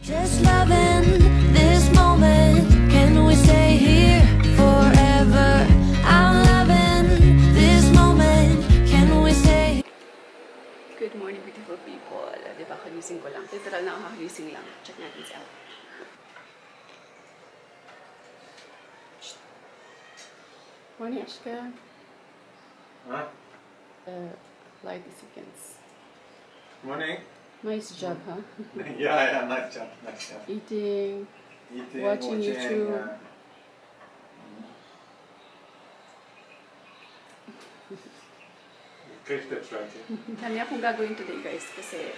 Just loving this moment. Can we stay here forever? I'm loving this moment. Can we stay? Good morning, beautiful people. Diba, kagising ko lang. Literal na kakagising lang. Check natin si Al. Morning, Ashka. Huh? Light seconds. Morning. Nice job, huh? Yeah, nice job, nice job. Eating, Eating, watching YouTube. Fish that's right. Kami akong gagawin today, guys, kasi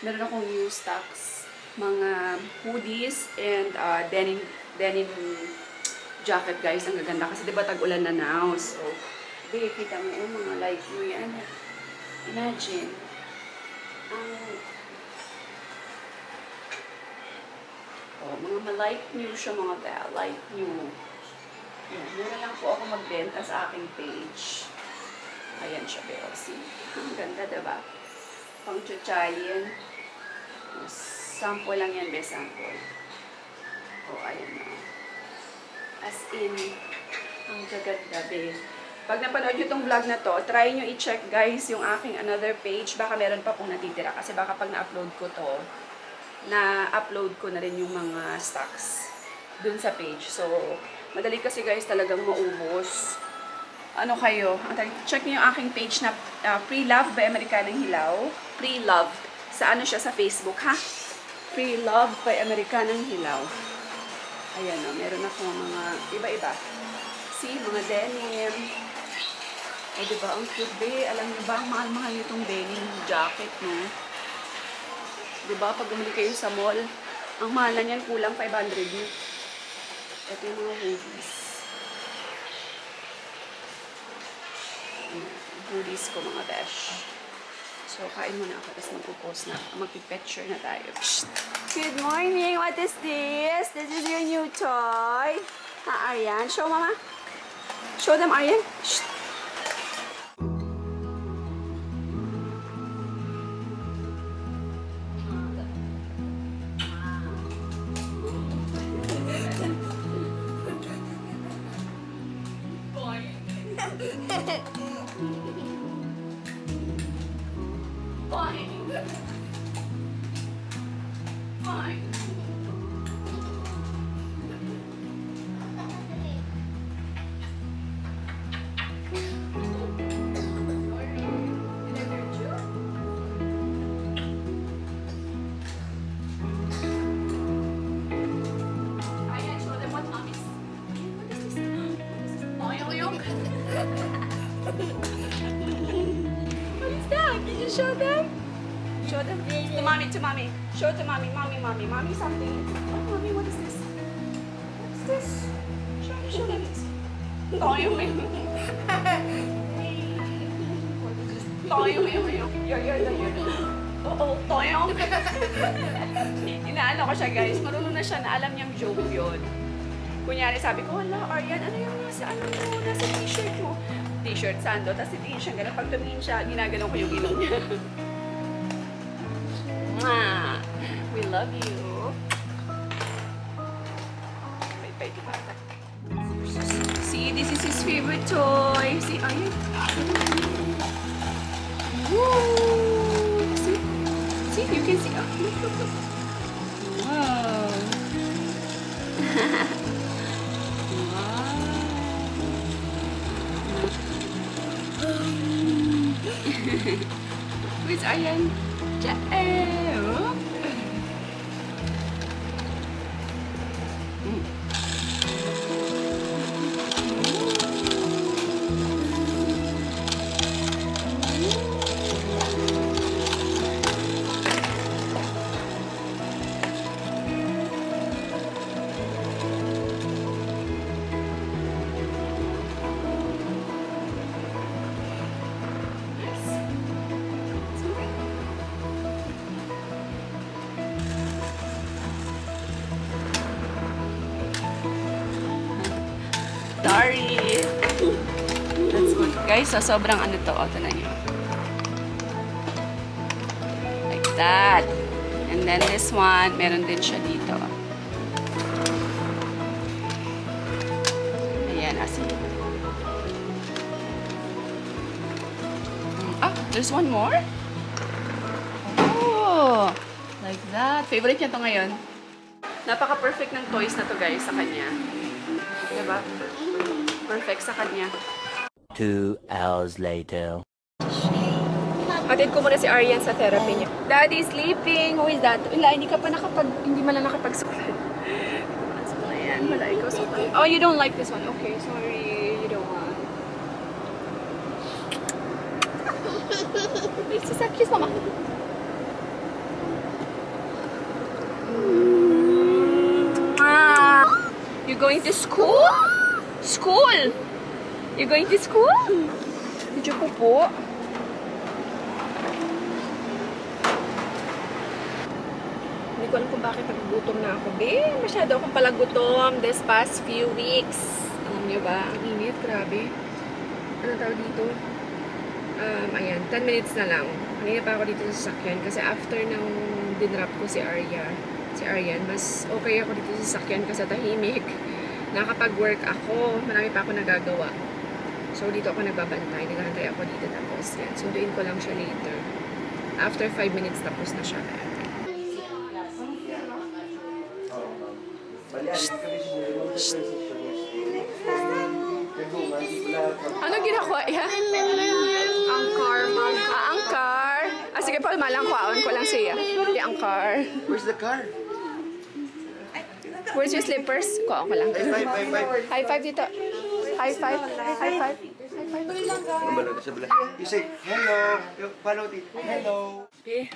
meron akong new stocks, mga hoodies and denim jacket, guys. Ang gaganda kasi diba tag-ulan na now. So, kita mo yung mga light blue yan. Imagine. Mga light new siya, mga light new. Yan, mura lang po ako magbenta sa aking page. Ayan siya, pero see. Ang ganda, diba? Pang chuchayin. Sample lang yan, be, sample. Ayan na. As in, ang gaganda, be. Pag napanood nyo itong vlog na to, try nyo i-check, guys, yung aking another page. Baka meron pa pong natitira. Kasi baka pag na-upload ko to, na-upload ko na rin yung mga stocks dun sa page. So, madali kasi, guys, talagang maubos. Ano kayo? Check nyo yung aking page na Pre-Love by Americanang Hilaw. Pre-Love. Sa ano siya? Sa Facebook, ha? Pre-Love by Americanang Hilaw. Ayan, o. Meron akong mga iba-iba. See, mga denim. O, diba? Ang cute, be. Alam niyo ba, ang mahal-mahal nitong denim jacket, no? Diba? Pag bumili kayo sa mall, ang mahal na niyan, kulang 500 nyo. Ito yung mga hoodies. Hoodies ko, mga besh. So, kain muna ako, tapos magpo-post na. Magpipicture na tayo. Good morning! What is this? This is your new toy. Aryan. Show, mama. Show them, Aryan. Shh. What is that? Can you show them? Show them. To mommy, to mommy. Show to mommy, mommy, mommy, mommy something. Oh, mommy, what is this? What is this? Show them this. Toyo, Toyo, you're Toyo. Inaano ko siya, guys. Marunong na siya na alam niyang joke yun. Kunyari, sabi ko, wala, Aryan, ano yung nasa t-shirt mo? T-shirt, sando, tapos titingin siya, gano'n. Pag tumingin siya, ginaganon ko yung ilong niya. We love you. Bye, bata. See, this is his favorite toy. See, Aryan. Woo! See, you can see. Oh, look. Wow. Where's Aryan? Oh. Sorry. That's good. Guys, so sobrang ano to. O, ito na nyo. Like that. And then this one, meron din siya dito. Ayan, asin. Ah, there's one more? Oh, like that. Favorite niya to ngayon. Napaka-perfect ng toys na to, guys, sa kanya. Diba? Perfect sa kanya. 2 hours later. Hatid ko muna si Aryan sa therapy niya. Daddy sleeping. Who is that? Wala, hindi man lang nakapagsulat. So, ayan, wala ikaw sulat. Oh, you don't like this one. Okay, sorry. You don't want. Kiss mama. You going to school? School? You going to school? Medyo po. Hindi ko alam kung bakit nagugutom na ako. Masyado akong palagutom this past few weeks. Alam niyo ba? Ang init, grabe. Ano tawag dito? Ayan, 10 minutes na lang. Kanina pa ako dito sa sasakyan kasi after nang dinrap ko si Aryan, mas okay ako dito sa sasakyan kasi tahimik. Nakapag-work ako, marami pa ako nagagawa. So, dito ako nagbabantay. Naghahantay ako dito tapos. Yan, sunduin ko lang siya later. After 5 minutes, tapos na siya. Ano ginagawa yan? Angkar, angkar. Sige, Paul, malang kwaon ko lang siya. Di angkar. Where's the car? Where's your slippers? Kuha ko lang. High five dito. High five. High five. You say, hello. Follow it. Hello. Okay.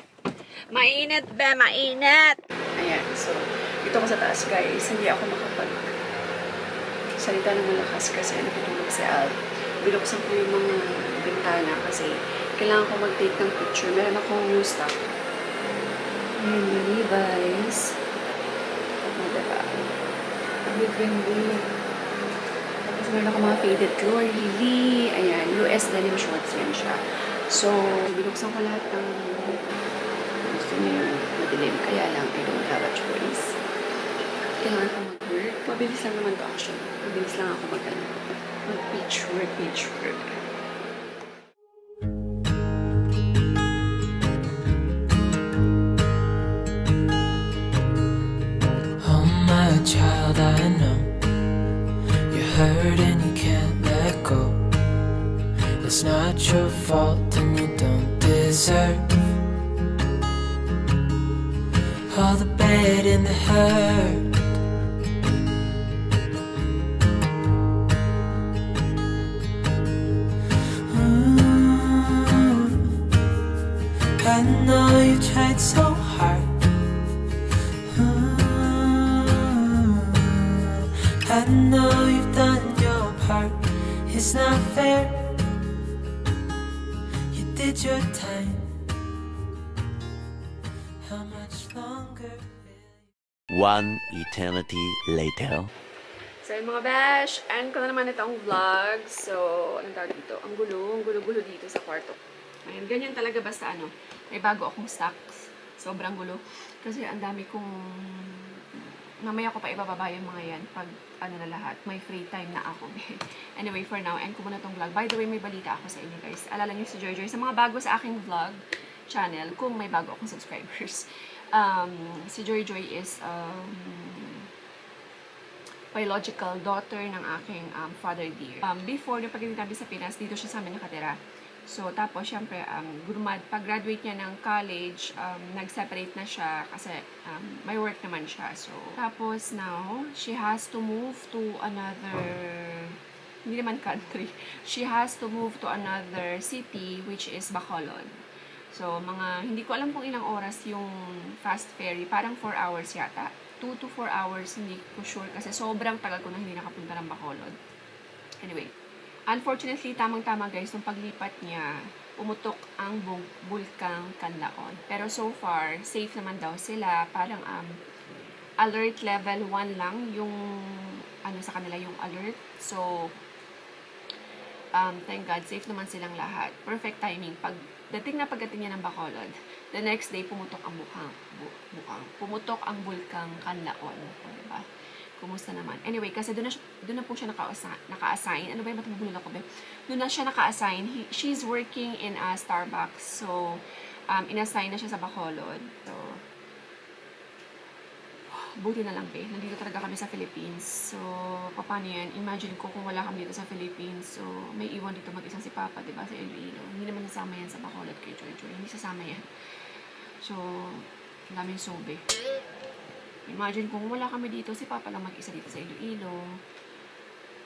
Mainit ba? Mainit! Ayan, so, dito ko sa taas, guys. Hindi ako salita ng malakas kasi natutulog si Al. Binuksan ko yung mga bintana kasi kailangan ko mag-take ng picture. Meron akong new stock. Ayan, yung Levi's. Diba? Tapos meron ako mga faded Lori. Ayan, US denim shorts yan siya. So, binuksan ko lahat ng gusto niyo yung madilim. Kaya lang, I don't have a choice. Kailangan ko mag-work. Mabilis lang naman to actually. Mabilis lang ako mag-page work. Child, I know you're hurt and you can't let go. It's not your fault and you don't deserve all the bad and the hurt. I know you tried so hard. I know you've done your part. It's not fair. You did your time. How much longer? One eternity later. So yun mga bash, end ko na naman itong vlog. So, anong tawag dito? Ang gulo dito sa kwarto. Ayan, ganyan talaga basta may bago akong stocks. Sobrang gulo. Kasi ang dami kong mamaya ko pa ibababa yung mga yan pag na lahat. May free time na ako. Anyway, for now, end ko muna tong vlog. By the way, may balita ako sa inyo guys. Alala niyo si Joy. Sa mga bago sa aking vlog channel, kung may bago akong subscribers, si Joy is biological daughter ng aking father dear. Before, nung pag-ibig namin sa Pinas, dito siya sa amin nakatira. So, tapos, syempre, pag-graduate niya ng college, nag-separate na siya kasi may work naman siya. So, tapos, now, she has to move to another, hindi naman country. She has to move to another city, which is Bacolod. So, hindi ko alam kung ilang oras yung fast ferry. Parang 4 hours yata. 2 to 4 hours, hindi ko sure kasi sobrang tagal ko na hindi nakapunta ng Bacolod. Anyway, unfortunately, tamang-tama guys, nung paglipat niya, pumutok ang Bulkang Canlaon. Pero so far, safe naman daw sila. Parang alert level 1 lang yung sa kanila yung alert. So, thank God, safe naman silang lahat. Perfect timing. Pag pagdating niya ng Bacolod, the next day, pumutok ang bulkang Canlaon. Diba? Kumusta naman? Anyway, kasi doon na po siya naka-assign. Ano ba yung matubulol ako ba? Doon na siya naka-assign. She's working in a Starbucks. So, in-assign na siya sa Bacolod. So, buti na lang be. Nandito talaga kami sa Philippines. So, paano yan? Imagine ko kung wala kami dito sa Philippines. So, may iwan dito mag-isa si Papa, diba? Sa Iloilo. Hindi naman nasama yan sa Bacolod kay Joy Joy. Hindi sasama yan. So, ang daming sobe. Imagine kung wala kami dito, si Papa lang mag-isa dito sa Iloilo.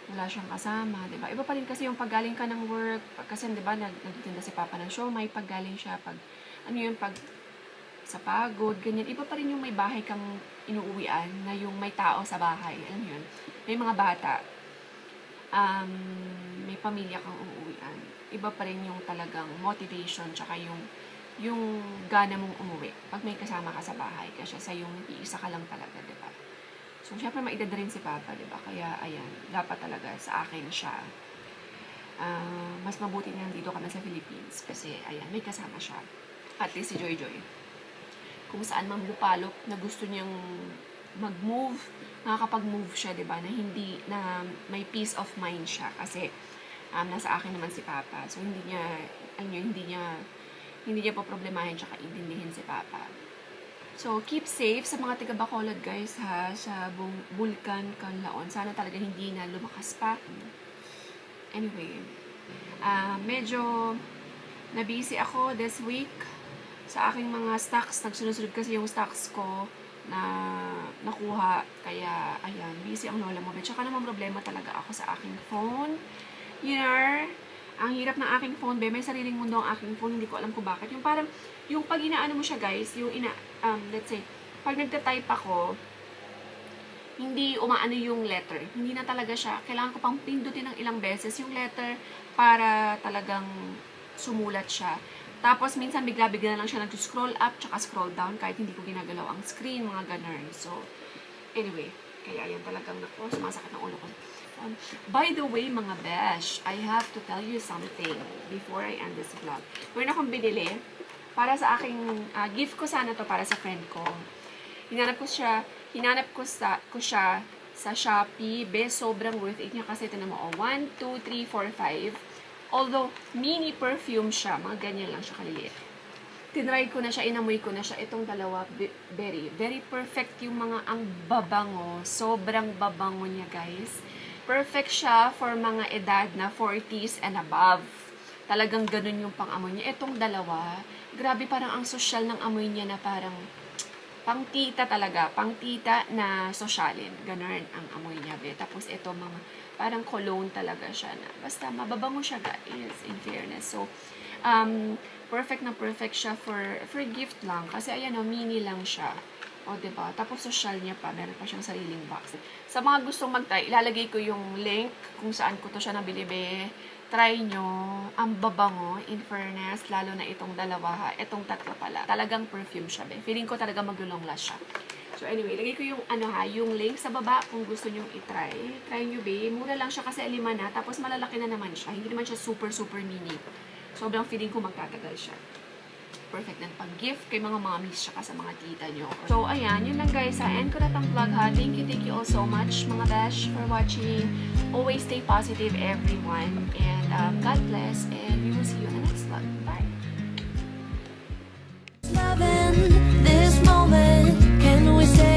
Wala siyang kasama, diba? Iba pa rin kasi yung paggaling ka ng work. Kasi, diba, nagtitinda si Papa ng siomai, paggaling siya, pag sa pagod, ganyan. Iba pa rin yung may bahay kang inuuwian, na yung may tao sa bahay. Alam mo yun? May mga bata. May pamilya kang uuwian. Iba pa rin yung talagang motivation, tsaka yung gana mong umuwi pag may kasama ka sa bahay kasi sa yung iisa ka lang talaga, diba? So, syempre maedad rin si Papa, diba? Kaya, ayan, dapat talaga sa akin siya. Mas mabuti na dito kami sa Philippines kasi, ayan, may kasama siya. At least si Joy Joy. Kung saan man lupalop na gusto niyang mag-move, nakakapag-move siya, diba? Na may peace of mind siya kasi nasa akin naman si Papa. So, hindi niya po problemahin tsaka intindihin si Papa. So, keep safe sa mga taga-Bacolod, guys, ha? Sa Bulkan, Canlaon. Sana talaga hindi na lumakas pa. Anyway, medyo na-busy ako this week sa aking mga stocks. Nagsunod-sunod kasi yung stocks ko na nakuha. Kaya, ayan, busy ang lola mo. Tsaka naman problema talaga ako sa aking phone. You know, ang hirap ng aking phone, may sariling mundo ang aking phone, hindi ko alam kung bakit. Yung parang, yung pag inaano mo siya, guys, yung let's say, pag nagta-type ako, hindi umaano yung letter. Hindi na talaga siya, kailangan ko pang pindutin ng ilang beses yung letter para talagang sumulat siya. Tapos, minsan bigla-bigla na lang siya nag-scroll up, tsaka scroll down, kahit hindi ko ginagalaw ang screen, mga ganun. So, anyway, kaya yan talagang sumasakit ng ulo ko. By the way, mga besh, I have to tell you something before I end this vlog. Meron akong binili para sa aking gift ko sana to para sa friend ko. Hinanap ko siya sa Shopee. Sobrang worth it niya kasi ito naman, 1, 2, 3, 4, 5. Although, mini perfume siya. Mga ganyan lang siya kaliliit. Tinry ko na siya, inamoy ko na siya. Itong dalawa, very perfect yung ang babango. Sobrang babango niya, guys. Perfect siya for mga edad na 40s and above. Talagang ganun yung pang-amoy niya. Itong dalawa, grabe parang ang social ng amoy niya na parang pang-tita talaga. Pang-tita na sosyalin. Ganun ang amoy niya. Tapos ito mga parang cologne talaga siya na. Basta mababango siya, guys, in fairness. So, perfect na perfect siya for gift lang. Kasi ayan o, mini lang siya. O, diba? Tapos social niya pa. Meron pa siyang sariling box. Sa mga gustong mag-try, ilalagay ko yung link kung saan ko to siya nabili. Try nyo. Ang babango, in fairness, lalo na itong dalawa ha. Itong tatlo pala. Talagang perfume siya, be. Feeling ko talaga mag-long last siya. So, anyway, ilagay ko yung, yung link sa baba kung gusto nyo i-try. Try nyo, be. Mura lang siya kasi 5 na. Tapos malalaki na naman siya. Hindi naman siya super, super mini. Sobrang feeling ko magtatagal siya. Perfect din pag-gift kay mga mommies tsaka sa mga tita nyo. So, ayan. Yun lang, guys. End ko na tang vlog, ha. Thank you all so much, mga besh, for watching. Always stay positive, everyone. And God bless. And we will see you in the next vlog. Bye. Loving this moment, can we say